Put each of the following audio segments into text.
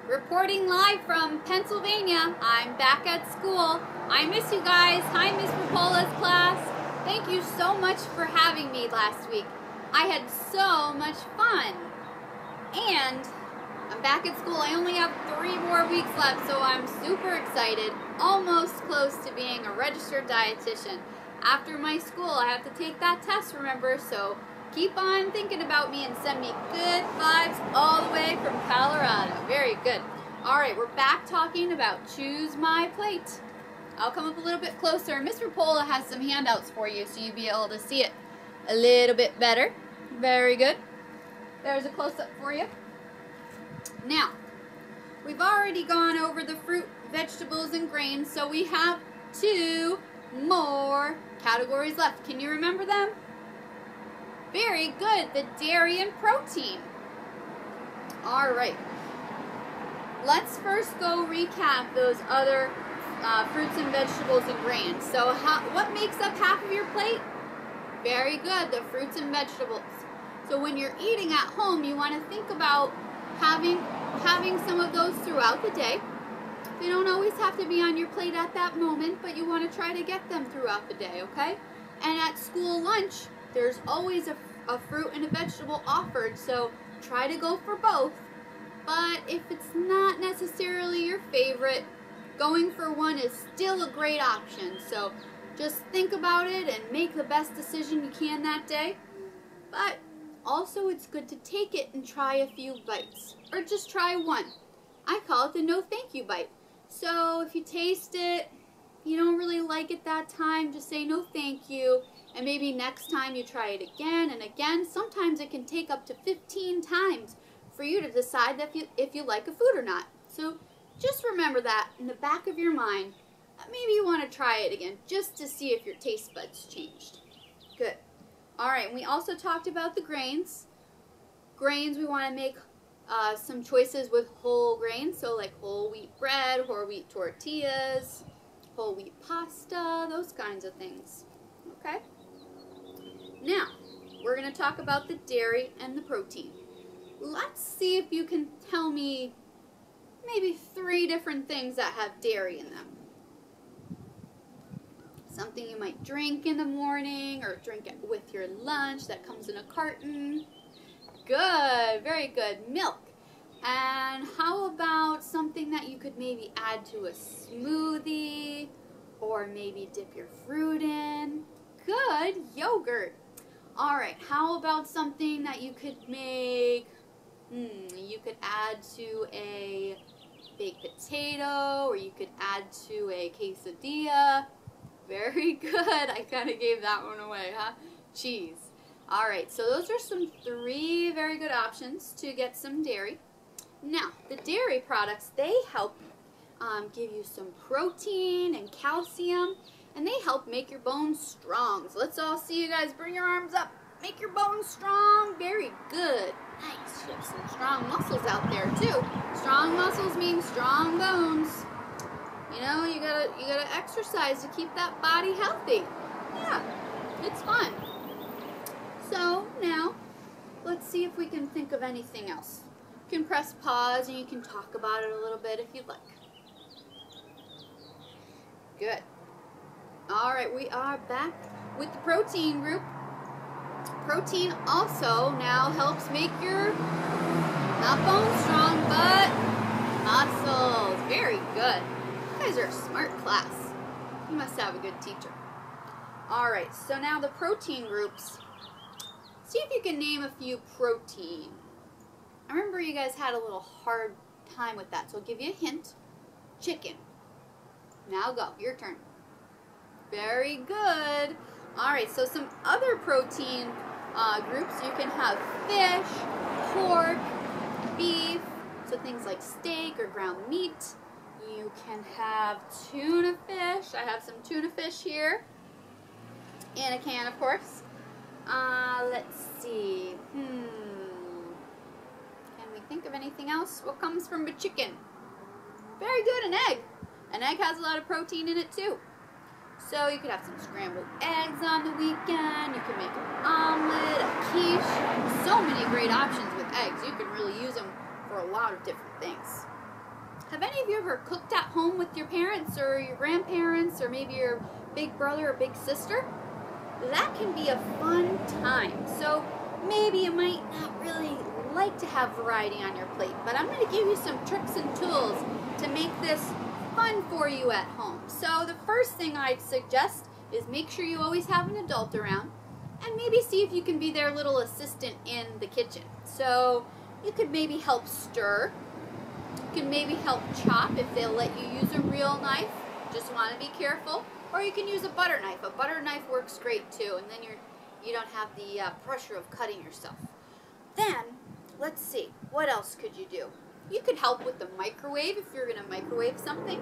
Reporting live from Pennsylvania. I'm back at school. I miss you guys. Hi, Miss Rapola's class. Thank you so much for having me last week. I had so much fun. And I'm back at school. I only have 3 more weeks left, so I'm super excited. Almost close to being a registered dietitian. After my school, I have to take that test, remember, so keep on thinking about me and send me good vibes all the way from Colorado. Very good. All right, we're back talking about Choose My Plate. I'll come up a little bit closer. Miss Rapola has some handouts for you so you'll be able to see it a little bit better. Very good. There's a close-up for you. Now, we've already gone over the fruit, vegetables, and grains, so we have 2 more categories left. Can you remember them? Very good, the dairy and protein. All right, let's first go recap those other fruits and vegetables and grains. So what makes up half of your plate? Very good, the fruits and vegetables. So when you're eating at home, you want to think about having some of those throughout the day. They don't always have to be on your plate at that moment, but you want to try to get them throughout the day, okay? And at school lunch, there's always a fruit and a vegetable offered, so try to go for both. But if it's not necessarily your favorite, going for one is still a great option. So just think about it and make the best decision you can that day. But also it's good to take it and try a few bites, or just try one. I call it the no thank you bite. So if you taste it, you don't really like it that time, just say no thank you, and maybe next time you try it again and again. Sometimes it can take up to 15 times for you to decide that if you like a food or not. So just remember that in the back of your mind. Maybe you want to try it again just to see if your taste buds changed. Good. All right, and we also talked about the grains. Grains, we want to make some choices with whole grains, so like whole wheat bread, whole wheat tortillas, whole wheat pasta, those kinds of things. Okay? Now, we're going to talk about the dairy and the protein. Let's see if you can tell me maybe 3 different things that have dairy in them. Something you might drink in the morning or drink it with your lunch that comes in a carton. Good, very good. Milk. And how about something that you could maybe add to a smoothie or maybe dip your fruit in? Good, yogurt. All right, how about something that you could make, you could add to a baked potato, or you could add to a quesadilla. Very good. I kind of gave that one away, huh? Cheese. All right, so those are some 3 very good options to get some dairy. Now, the dairy products, they help give you some protein and calcium, and they help make your bones strong. So let's all see you guys. Bring your arms up. Make your bones strong. Very good. Nice. You have some strong muscles out there too. Strong muscles mean strong bones. You know, you gotta exercise to keep that body healthy. Yeah, it's fun. So now, let's see if we can think of anything else. You can press pause and you can talk about it a little bit if you'd like. Good. All right, we are back with the protein group. Protein also now helps make your, not bones strong, but muscles. Very good. You guys are a smart class. You must have a good teacher. All right, so now the protein groups. See if you can name a few protein. I remember you guys had a little hard time with that, so I'll give you a hint. Chicken. Now go, your turn. Very good. All right, so some other protein groups, you can have fish, pork, beef, so things like steak or ground meat. You can have tuna fish. I have some tuna fish here in a can, of course. Let's see. Can we think of anything else? What comes from a chicken? Very good, an egg. An egg has a lot of protein in it too. So you could have some scrambled eggs on the weekend. You can make an omelet, a quiche. So many great options with eggs. You can really use them for a lot of different things. Have any of you ever cooked at home with your parents or your grandparents or maybe your big brother or big sister? That can be a fun time. So maybe you might not really like to have variety on your plate, but I'm going to give you some tricks and tools to make this fun for you at home. So the first thing I'd suggest is make sure you always have an adult around, and maybe see if you can be their little assistant in the kitchen. So you could maybe help stir, you can maybe help chop if they'll let you use a real knife, just want to be careful, or you can use a butter knife. A butter knife works great too, and then you don't have the pressure of cutting yourself. Then, let's see, what else could you do? You could help with the microwave if you're going to microwave something.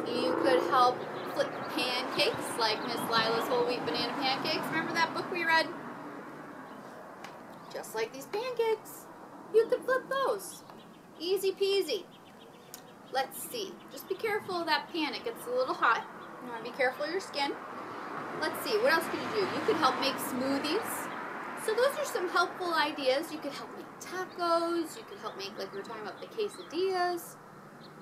You could help flip pancakes, like Miss Lila's Whole Wheat Banana Pancakes. Remember that book we read? Just like these pancakes, you could flip those. Easy peasy. Let's see. Just be careful of that pan. It gets a little hot. You want to be careful of your skin. Let's see. What else could you do? You could help make smoothies. So those are some helpful ideas. You could help make tacos. You could help make, like we were talking about, the quesadillas.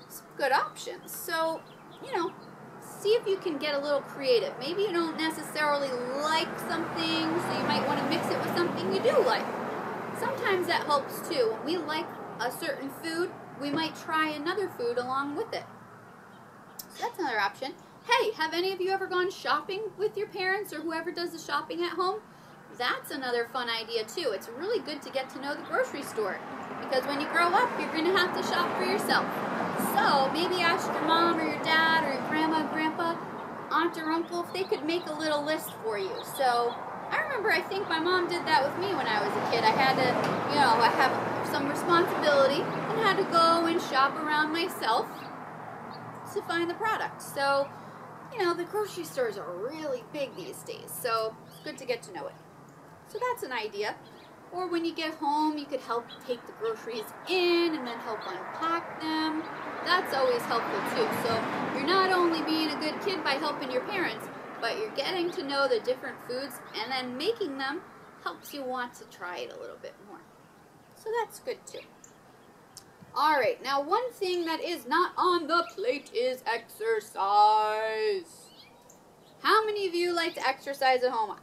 Some good options. So, you know, see if you can get a little creative. Maybe you don't necessarily like something, so you might want to mix it with something you do like. Sometimes that helps too. When we like a certain food, we might try another food along with it. So that's another option. Hey, have any of you ever gone shopping with your parents or whoever does the shopping at home? That's another fun idea too. It's really good to get to know the grocery store, because when you grow up, you're going to have to shop for yourself. So maybe ask your mom or your dad or your grandma, grandpa, aunt or uncle if they could make a little list for you. So I remember, I think my mom did that with me when I was a kid. I had to, you know, I have some responsibility and had to go and shop around myself to find the product. So, you know, the grocery stores are really big these days, so it's good to get to know it. So that's an idea. Or when you get home, you could help take the groceries in and then help unpack them. That's always helpful too. So you're not only being a good kid by helping your parents, but you're getting to know the different foods, and then making them helps you want to try it a little bit more. So that's good too. Alright, now one thing that is not on the plate is exercise. How many of you like to exercise at home?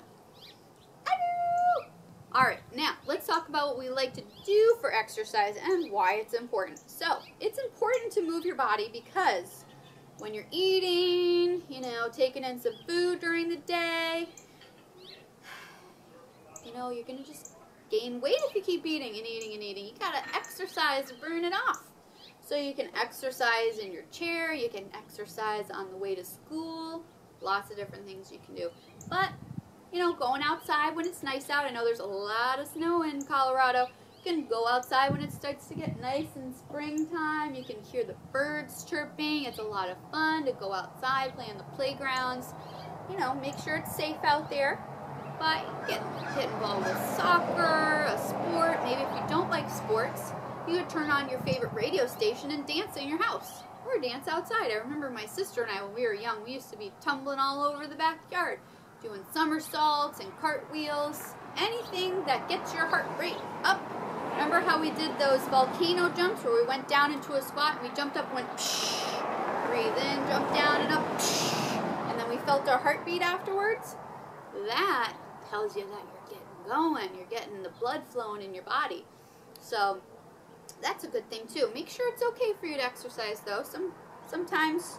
I do! Alright, now let's talk about what we like to do for exercise and why it's important. So, it's important to move your body because when you're eating, you know, taking in some food during the day, you know, you're going to just gain weight if you keep eating and eating and eating. You got to exercise to burn it off. So you can exercise in your chair, you can exercise on the way to school, lots of different things you can do. But, you know, going outside when it's nice out, I know there's a lot of snow in Colorado. You can go outside when it starts to get nice in springtime. You can hear the birds chirping. It's a lot of fun to go outside, play on the playgrounds. You know, make sure it's safe out there. But get involved with soccer, a sport. Maybe if you don't like sports, you could turn on your favorite radio station and dance in your house. Or dance outside. I remember my sister and I, when we were young, we used to be tumbling all over the backyard, doing somersaults and cartwheels. Anything that gets your heart rate up. Remember how we did those volcano jumps where we went down into a squat and we jumped up and went psh, breathe in, jump down and up, psh, and then we felt our heartbeat afterwards? That tells you that you're getting going, you're getting the blood flowing in your body. So that's a good thing too. Make sure it's okay for you to exercise though. Sometimes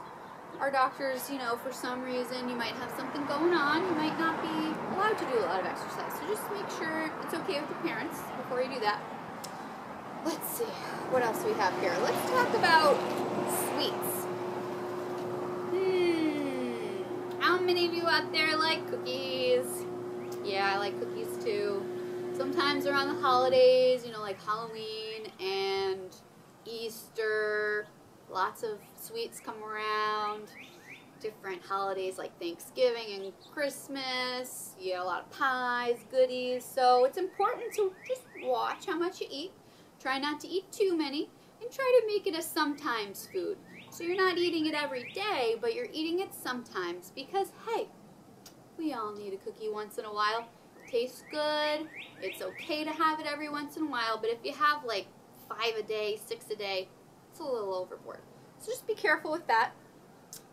our doctors, you know, for some reason you might have something going on, you might not be allowed to do a lot of exercise. So just make sure it's okay with your parents before you do that. Let's see, what else do we have here? Let's talk about sweets. How many of you out there like cookies? Yeah, I like cookies too. Sometimes around the holidays, you know, like Halloween and Easter, lots of sweets come around. Different holidays like Thanksgiving and Christmas, you know, a lot of pies, goodies. So it's important to just watch how much you eat. Try not to eat too many, and try to make it a sometimes food. So you're not eating it every day, but you're eating it sometimes because, hey, we all need a cookie once in a while. It tastes good. It's okay to have it every once in a while, but if you have like 5 a day, 6 a day, It's a little overboard. So just be careful with that.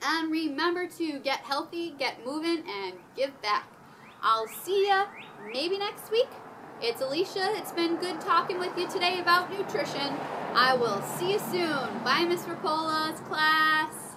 And remember to get healthy, get moving, and give back. I'll see ya maybe next week. It's Alicia. It's been good talking with you today about nutrition. I will see you soon. Bye, Miss Rapola's class.